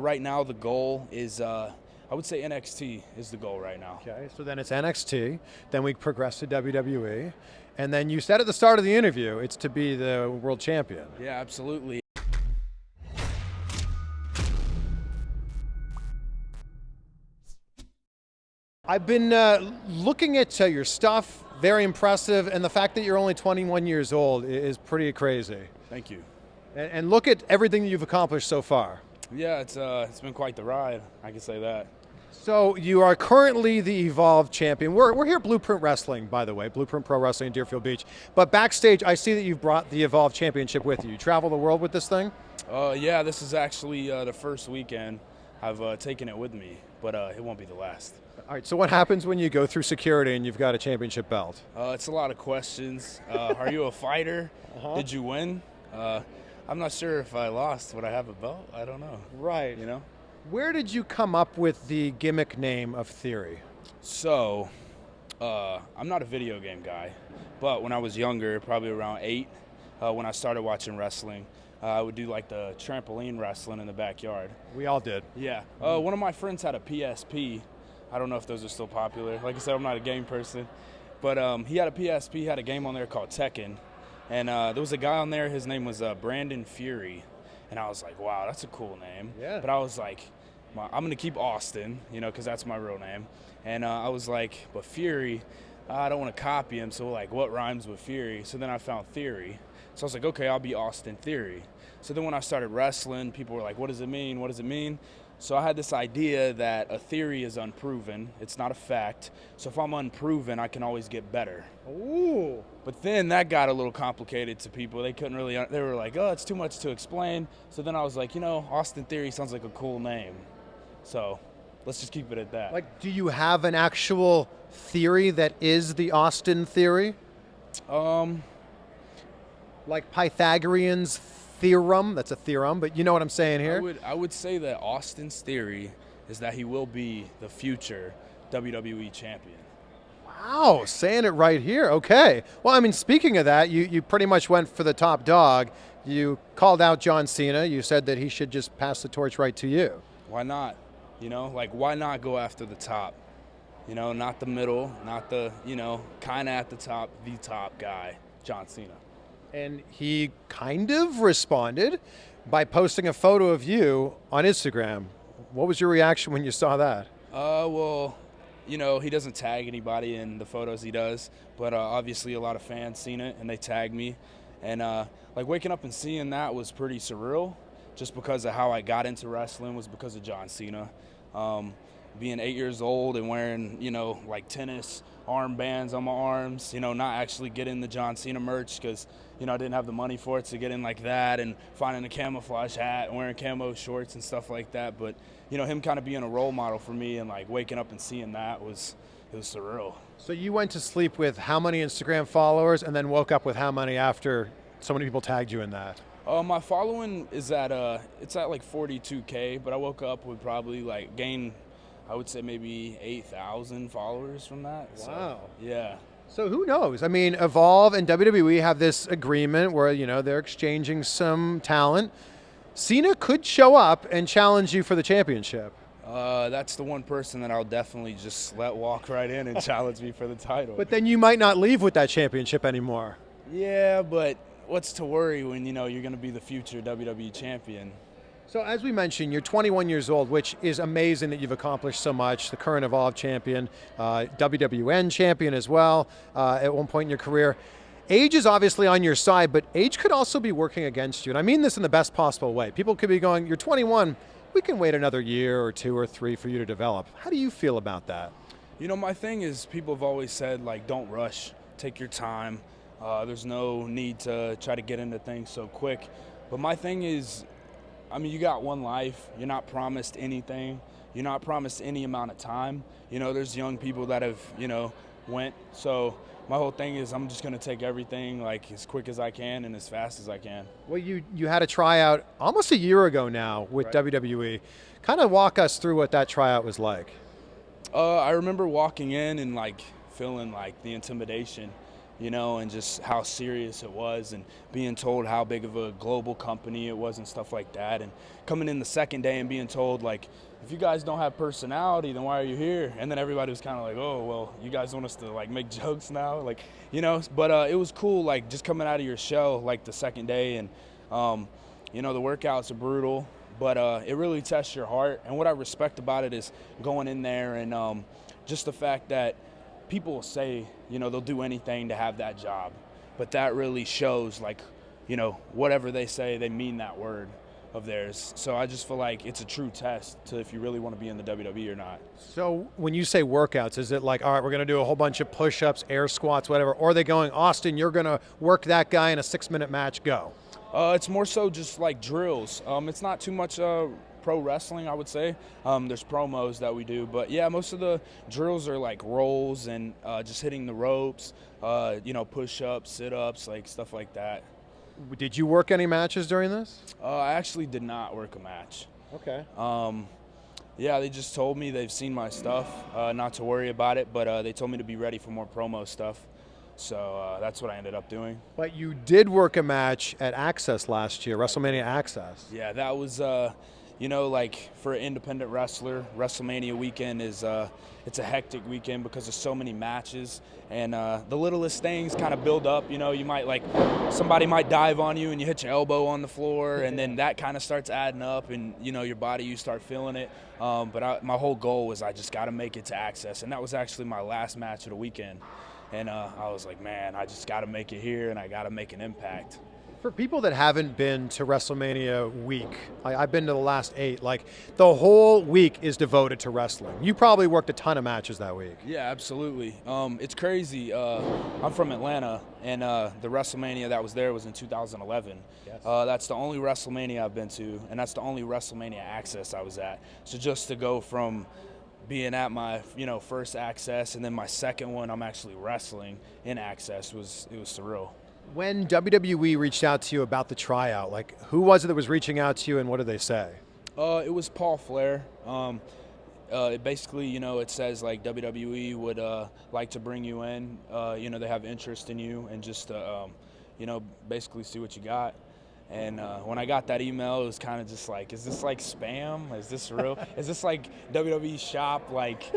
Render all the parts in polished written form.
Right now, the goal is, I would say NXT is the goal right now. Okay, so then it's NXT, then we progress to WWE, and then you said at the start of the interview it's to be the world champion. Yeah, absolutely. I've been looking at your stuff, very impressive, and the fact that you're only 21 years old is pretty crazy. Thank you. And look at everything that you've accomplished so far. Yeah, it's been quite the ride, I can say that. So you are currently the Evolve champion. We're here at Blueprint Wrestling, by the way, Blueprint Pro Wrestling in Deerfield Beach. But backstage, I see that you've brought the Evolve Championship with you. You travel the world with this thing? Yeah, this is actually the first weekend I've taken it with me, but it won't be the last. All right, so what happens when you go through security and you've got a championship belt? It's a lot of questions. Are you a fighter? Did you win? I'm not sure if I lost. Would I have a belt? I don't know. Right. You know? Where did you come up with the gimmick name of Theory? So, I'm not a video game guy, but when I was younger, probably around 8, when I started watching wrestling, I would do like the trampoline wrestling in the backyard. We all did. Yeah. One of my friends had a PSP. I don't know if those are still popular. Like I said, I'm not a game person. But he had a PSP, had a game on there called Tekken. And there was a guy on there, his name was Brandon Fury. And I was like, wow, that's a cool name. Yeah. But I was like, I'm going to keep Austin, you know, because that's my real name. And I was like, but Fury, I don't want to copy him. So, like, what rhymes with Fury? So then I found Theory. So I was like, okay, I'll be Austin Theory. So then when I started wrestling, people were like, what does it mean? What does it mean? So I had this idea that a theory is unproven. It's not a fact. So if I'm unproven, I can always get better. Ooh. But then that got a little complicated to people. They couldn't really, they were like, oh, it's too much to explain. So then I was like, you know, Austin Theory sounds like a cool name. So let's just keep it at that. Like, do you have an actual theory that is the Austin Theory? Like Pythagorean's theorem? That's a theorem, but you know what I'm saying here? I would say that Austin's theory is that he will be the future WWE champion. Wow, saying it right here. Okay. Well, I mean, speaking of that, you pretty much went for the top dog. You called out John Cena. You said that he should just pass the torch right to you. Why not? You know, like, why not go after the top? You know, not the middle, not the, you know, kind of at the top guy, John Cena. And he kind of responded by posting a photo of you on Instagram. What was your reaction when you saw that? Well, you know, he doesn't tag anybody in the photos he does, but obviously a lot of fans seen it and they tagged me. And like waking up and seeing that was pretty surreal, just because of how I got into wrestling was because of John Cena. Being 8 years old and wearing, you know, like tennis armbands on my arms, you know, not actually getting the John Cena merch because, you know, I didn't have the money for it, to get in like that, and finding a camouflage hat and wearing camo shorts and stuff like that. But, you know, him kind of being a role model for me and like waking up and seeing that it was surreal. So you went to sleep with how many Instagram followers and then woke up with how many after so many people tagged you in that? My following is at it's at like 42K, but I woke up with probably like gain, I would say maybe 8,000 followers from that. Wow. So, yeah. So who knows? I mean, Evolve and WWE have this agreement where, you know, they're exchanging some talent. Cena could show up and challenge you for the championship. That's the one person that I'll definitely just let walk right in and challenge me for the title. But then you might not leave with that championship anymore. Yeah, but what's to worry when, you know, you're going to be the future WWE champion? So as we mentioned, you're 21 years old, which is amazing that you've accomplished so much. The current Evolve champion, WWN champion as well at one point in your career. Age is obviously on your side, but age could also be working against you. And I mean this in the best possible way. People could be going, you're 21, we can wait another year or 2 or 3 for you to develop. How do you feel about that? You know, my thing is, people have always said, like, don't rush, take your time. There's no need to try to get into things so quick. But my thing is, I mean, you got one life. You're not promised anything. You're not promised any amount of time. You know, there's young people that have, you know, went. So my whole thing is I'm just going to take everything like as quick as I can and as fast as I can. Well, you had a tryout almost a year ago now with Right. WWE. Kind of walk us through what that tryout was like. I remember walking in and like feeling like the intimidation. and just how serious it was, and being told how big of a global company it was and stuff like that. And coming in the second day and being told, like, if you guys don't have personality, then why are you here? And then everybody was kind of like, oh, well, you guys want us to, like, make jokes now? Like, but it was cool, like, just coming out of your shell, like, the second day. And, the workouts are brutal, but it really tests your heart. And what I respect about it is going in there and just the fact that people will say, they'll do anything to have that job. But that really shows, like, whatever they say, they mean that word of theirs. So I just feel like it's a true test to if you really want to be in the WWE or not. So when you say workouts, is it like, all right, we're going to do a whole bunch of push-ups, air squats, whatever, or are they going, Austin, you're going to work that guy in a 6-minute match, go? It's more so just like drills. It's not too much pro wrestling, I would say. There's promos that we do, but yeah, most of the drills are like rolls and just hitting the ropes, push-ups, sit-ups, like stuff like that. Did you work any matches during this? I actually did not work a match. Okay. Yeah, they just told me they've seen my stuff, not to worry about it, but they told me to be ready for more promo stuff. So that's what I ended up doing. But you did work a match at Access last year, WrestleMania Access. Yeah, that was, like for an independent wrestler, WrestleMania weekend is it's a hectic weekend because there's so many matches, and the littlest things kind of build up. You might somebody might dive on you and you hit your elbow on the floor, and then that kind of starts adding up, and your body, you start feeling it. But my whole goal was I just got to make it to Access, and that was actually my last match of the weekend. And I was like, man, I just got to make it here, and I got to make an impact. For people that haven't been to WrestleMania week, I've been to the last 8, like the whole week is devoted to wrestling. You probably worked a ton of matches that week. Yeah, absolutely. It's crazy. I'm from Atlanta, and the WrestleMania that was there was in 2011. Yes. That's the only WrestleMania I've been to, and that's the only WrestleMania Access I was at. So just to go from being at my first Access and then my second one I'm actually wrestling in Access was surreal. When WWE reached out to you about the tryout, like who was it that was reaching out to you and what did they say? It was Paul Flair. It basically, it says like WWE would like to bring you in. They have interest in you and just basically see what you got. And when I got that email, it was kind of just like, is this like spam? Is this real? Is this like WWE shop, like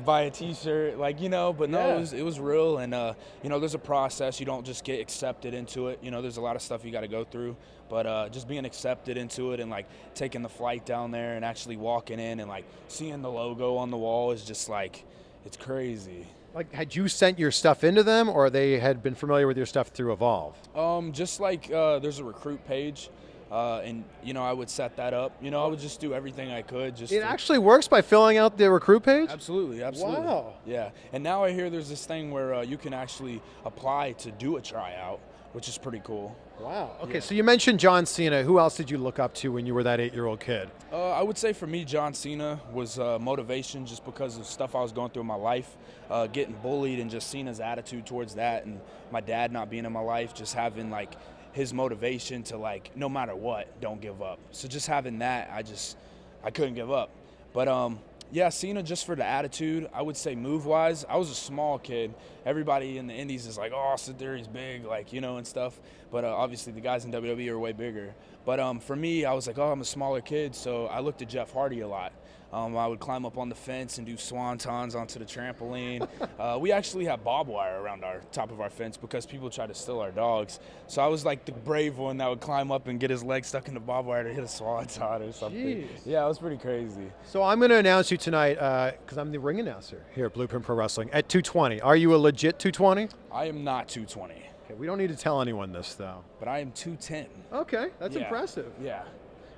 buy a T-shirt, but no, yeah. It was real. And there's a process. You don't just get accepted into it. There's a lot of stuff you got to go through. But just being accepted into it and like taking the flight down there and actually walking in and like seeing the logo on the wall is just like, it's crazy. Like, had you sent your stuff into them, or they had been familiar with your stuff through Evolve? Just like there's a recruit page, and I would set that up. I would just do everything I could. It actually works by filling out the recruit page? Absolutely. Wow. Yeah, and now I hear there's this thing where you can actually apply to do a tryout, which is pretty cool. Wow. Okay, yeah. So you mentioned John Cena. Who else did you look up to when you were that 8-year-old kid? I would say for me, John Cena was motivation just because of stuff I was going through in my life, getting bullied and just Cena's attitude towards that, and my dad not being in my life, just having like his motivation to like no matter what, don't give up. So just having that, I couldn't give up. But yeah, Cena just for the attitude. I would say move-wise, I was a small kid. Everybody in the Indies is like, oh, sit there, he's big, and stuff. But obviously the guys in WWE are way bigger. But for me, I was like, oh, I'm a smaller kid, so I looked at Jeff Hardy a lot. I would climb up on the fence and do swantons onto the trampoline. We actually have barbed wire around our top of our fence because people try to steal our dogs. So I was like the brave one that would climb up and get his leg stuck in the barbed wire to hit a swanton or something. Jeez. Yeah, it was pretty crazy. So I'm going to announce you tonight, because I'm the ring announcer here at Blueprint Pro Wrestling, at 220. Are you a legit 220? I am not 220. Okay, we don't need to tell anyone this, though. But I am 210. Okay, that's impressive. Yeah.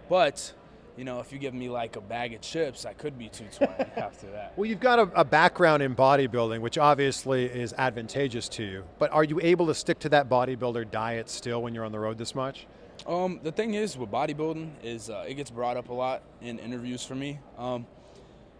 But if you give me like a bag of chips, I could be 220 after that. Well, you've got a background in bodybuilding, which obviously is advantageous to you. But are you able to stick to that bodybuilder diet still when you're on the road this much? The thing is with bodybuilding is it gets brought up a lot in interviews for me.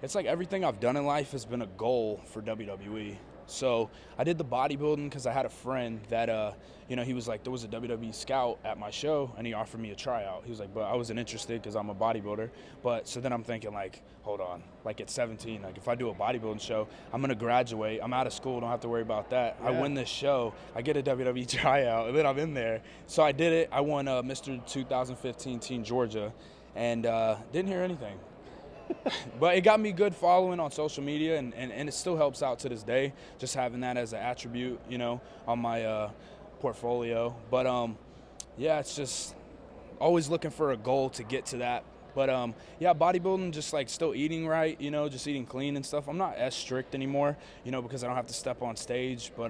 It's like everything I've done in life has been a goal for WWE. So I did the bodybuilding because I had a friend that, he was like, there was a WWE scout at my show, and he offered me a tryout. He was like, but I wasn't interested because I'm a bodybuilder. But so then I'm thinking, like, hold on, like at 17, like if I do a bodybuilding show, I'm going to graduate. I'm out of school. Don't have to worry about that. Yeah. I win this show. I get a WWE tryout, and then I'm in there. So I did it. I won Mr. 2015 Teen Georgia, and didn't hear anything. But it got me good following on social media, and it still helps out to this day, just having that as an attribute, on my portfolio. But yeah, it's just always looking for a goal to get to that. But yeah, bodybuilding, just like still eating right, just eating clean and stuff. I'm not as strict anymore, because I don't have to step on stage. But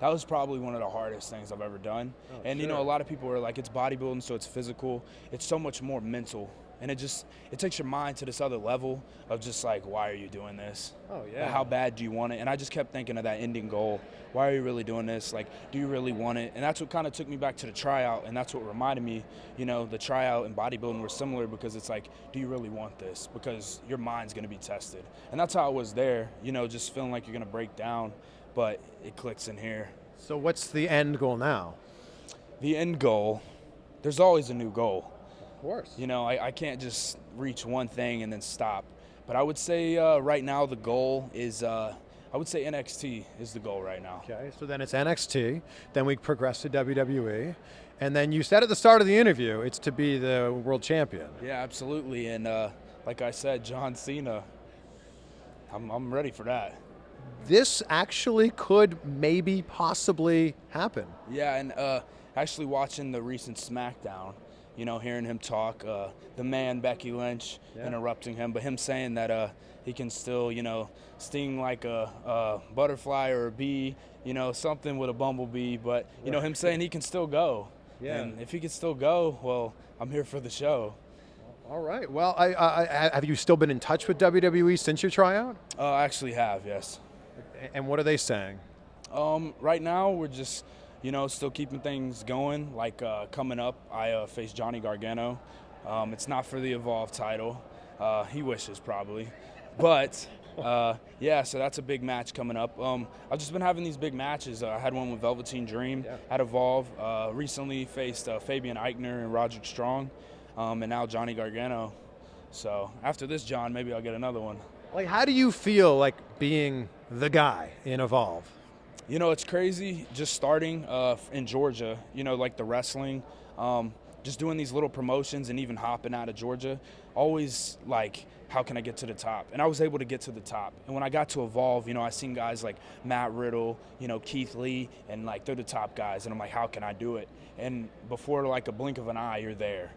that was probably one of the hardest things I've ever done. Oh, and sure. A lot of people are like, it's bodybuilding, so it's physical. It's so much more mental. And it takes your mind to this other level of just like, why are you doing this? Oh, yeah. How bad do you want it? And I just kept thinking of that ending goal. Why are you really doing this? Like, do you really want it? And that's what kind of took me back to the tryout. And that's what reminded me, the tryout and bodybuilding were similar, because it's like, do you really want this? Because your mind's going to be tested. And that's how I was there, just feeling like you're going to break down. But it clicks in here. So what's the end goal now? The end goal, there's always a new goal. Of course. I can't just reach one thing and then stop. But I would say right now the goal is, I would say NXT is the goal right now. Okay, so then it's NXT, then we progress to WWE, and then you said at the start of the interview it's to be the world champion. Yeah, absolutely. And like I said, John Cena, I'm ready for that. This actually could maybe possibly happen. Yeah, and actually watching the recent SmackDown, hearing him talk, the man, Becky Lynch, interrupting him, but him saying that he can still, sting like a butterfly or a bee, something with a bumblebee, but, him saying he can still go. Yeah. And if he can still go, well, I'm here for the show. All right. Well, have you still been in touch with WWE since your tryout? I actually have, yes. And what are they saying? Right now, we're just... still keeping things going. Like coming up, I face Johnny Gargano. It's not for the Evolve title. He wishes probably. But yeah, so that's a big match coming up. I've just been having these big matches. I had one with Velveteen Dream at Evolve. Recently faced Fabian Eichner and Roderick Strong. And now Johnny Gargano. So after this, John, maybe I'll get another one. Like, how do you feel like being the guy in Evolve? It's crazy just starting in Georgia, like the wrestling, just doing these little promotions and even hopping out of Georgia, always like, how can I get to the top? And I was able to get to the top. And when I got to Evolve, I seen guys like Matt Riddle, Keith Lee, and like they're the top guys. And I'm like, how can I do it? And before like a blink of an eye, you're there,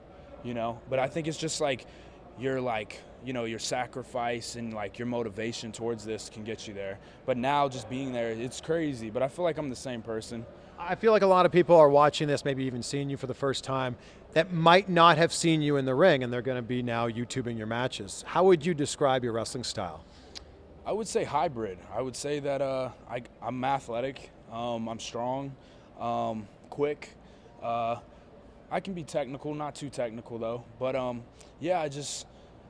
But I think it's just like, you're like, your sacrifice and like your motivation towards this can get you there. But now just being there, it's crazy. But I feel like I'm the same person. I feel like a lot of people are watching this, maybe even seeing you for the first time, that might not have seen you in the ring, and they're going to be now YouTubing your matches. How would you describe your wrestling style? I would say hybrid. I would say that I'm athletic, I'm strong, quick. I can be technical, not too technical though. But yeah,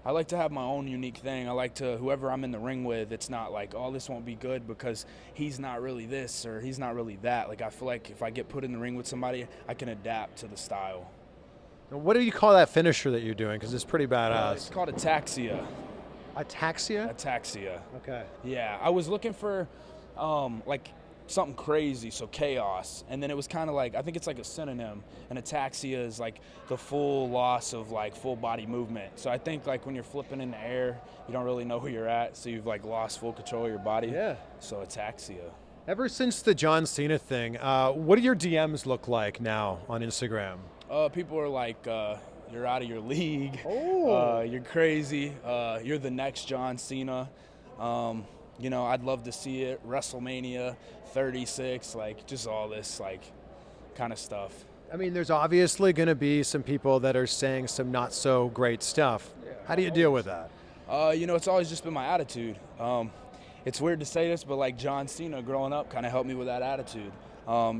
I like to have my own unique thing. I like to, whoever I'm in the ring with, it's not like, oh, this won't be good because he's not really this or he's not really that. Like, I feel like if I get put in the ring with somebody, I can adapt to the style. Now, what do you call that finisher that you're doing? Because it's pretty badass. It's called ataxia. Ataxia? Ataxia. Okay. Yeah, I was looking for like something crazy, so chaos, and then it was kind of like, I think it's like a synonym, and ataxia is like the full loss of like full body movement. So I think like when you're flipping in the air, you don't really know where you're at, so you've like lost full control of your body. Yeah. So ataxia. Ever since the John Cena thing, what do your DMs look like now on Instagram? People are like, you're out of your league. Oh. You're crazy. You're the next John Cena. I'd love to see it. WrestleMania 36, like just all this like kind of stuff. I mean, there's obviously going to be some people that are saying some not so great stuff. How do you deal with that? It's always just been my attitude. It's weird to say this, but like John Cena growing up kind of helped me with that attitude.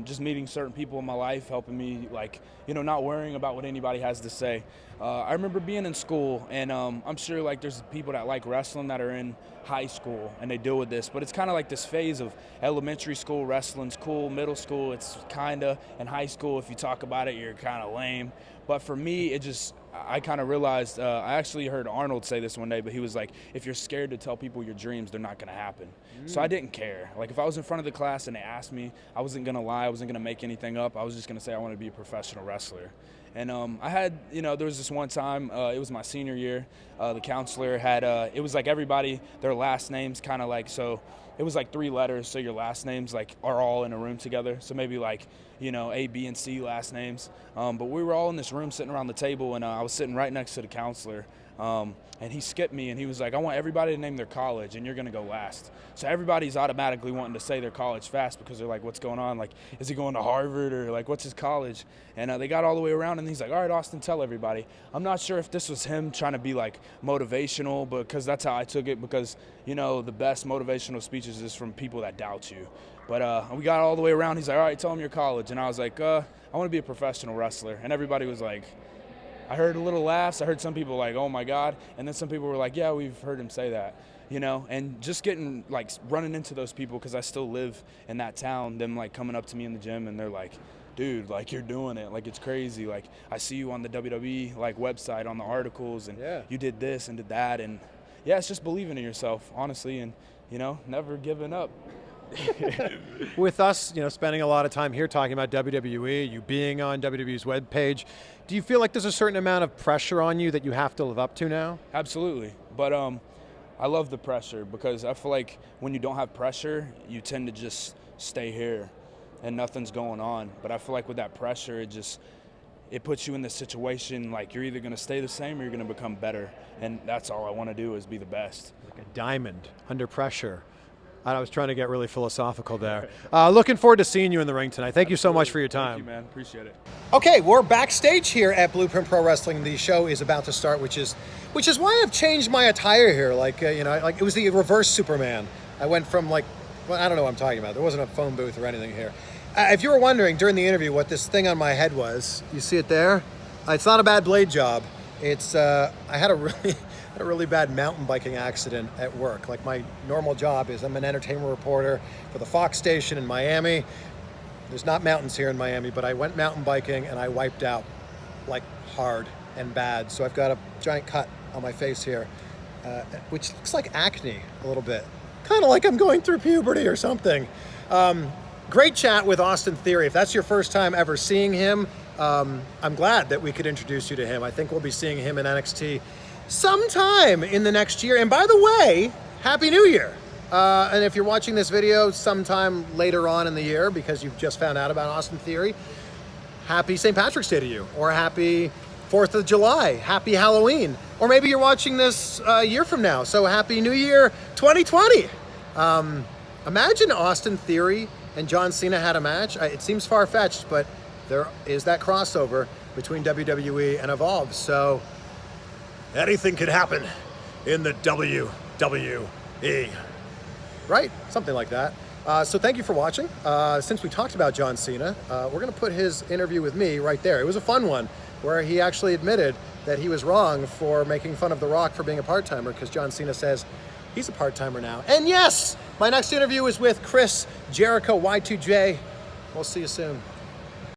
just meeting certain people in my life, helping me, like, you know, not worrying about what anybody has to say. I remember being in school, and I'm sure, like, there's people that like wrestling that are in high school and they deal with this, but it's kind of like this phase of elementary school, wrestling's cool, middle school, it's kind of, and high school, if you talk about it, you're kind of lame. But for me, I kind of realized, I actually heard Arnold say this one day, but he was like, if you're scared to tell people your dreams, they're not going to happen. So I didn't care. Like, if I was in front of the class and they asked me, I wasn't going to lie, I wasn't going to make anything up, I was just going to say I want to be a professional wrestler. And I had, you know, there was this one time, it was my senior year, the counselor had, it was like everybody, their last names kind of like, so it was like 3 letters, so your last names like are all in a room together. So maybe like, you know, A, B, and C last names. But we were all in this room sitting around the table, and I was sitting right next to the counselor. And he skipped me, and he was like, I want everybody to name their college, and you're going to go last. So everybody's automatically wanting to say their college fast because they're like, what's going on? Like, is he going to Harvard, or like, what's his college? And they got all the way around, and he's like, all right, Austin, tell everybody. I'm not sure if this was him trying to be like motivational, because that's how I took it, because, you know, the best motivational speeches is from people that doubt you. But we got all the way around. He's like, all right, tell him your college. And I was like, I want to be a professional wrestler. And everybody was like, I heard a little laughs. I heard some people like, oh my God. And then some people were like, yeah, we've heard him say that, you know? And just getting, like, running into those people, because I still live in that town, them like coming up to me in the gym, and they're like, dude, like, you're doing it. Like, it's crazy. Like, I see you on the WWE, like, website, on the articles, and you did this and did that. And yeah, it's just believing in yourself, honestly, and, you know, never giving up. With us, you know, spending a lot of time here talking about WWE, you being on WWE's webpage, do you feel like there's a certain amount of pressure on you that you have to live up to now? Absolutely. But I love the pressure, because I feel like when you don't have pressure, you tend to just stay here and nothing's going on. But I feel like with that pressure, it puts you in this situation, like, you're either going to stay the same or you're going to become better. And that's all I want to do, is be the best. Like a diamond under pressure. I was trying to get really philosophical there. Looking forward to seeing you in the ring tonight. Thank you so much for your time. Thank you, man. Appreciate it. Okay, we're backstage here at Blueprint Pro Wrestling. The show is about to start, which is why I've changed my attire here. Like, you know, like, it was the reverse Superman. I went from, like, well, I don't know what I'm talking about. There wasn't a phone booth or anything here. If you were wondering during the interview what this thing on my head was, you see it there? It's not a bad blade job. It's I had a really bad mountain biking accident at work. Like, my normal job is I'm an entertainment reporter for the Fox station in Miami. There's not mountains here in Miami, but I went mountain biking and I wiped out, like, hard and bad. So I've got a giant cut on my face here, which looks like acne a little bit. Kind of like I'm going through puberty or something. Great chat with Austin Theory. If that's your first time ever seeing him, I'm glad that we could introduce you to him. I think we'll be seeing him in NXT sometime in the next year. And by the way, Happy New Year. And if you're watching this video sometime later on in the year, because you've just found out about Austin Theory, happy St. Patrick's Day to you, or happy 4th of July, happy Halloween, or maybe you're watching this a year from now, so happy New Year 2020. Imagine Austin Theory and John Cena had a match. It seems far-fetched, but there is that crossover between WWE and Evolve, so anything could happen in the WWE. Right? Something like that. So thank you for watching. Since we talked about John Cena, we're going to put his interview with me right there. It was a fun one, where he actually admitted that he was wrong for making fun of The Rock for being a part-timer, because John Cena says he's a part-timer now. And yes, my next interview is with Chris Jericho Y2J. We'll see you soon.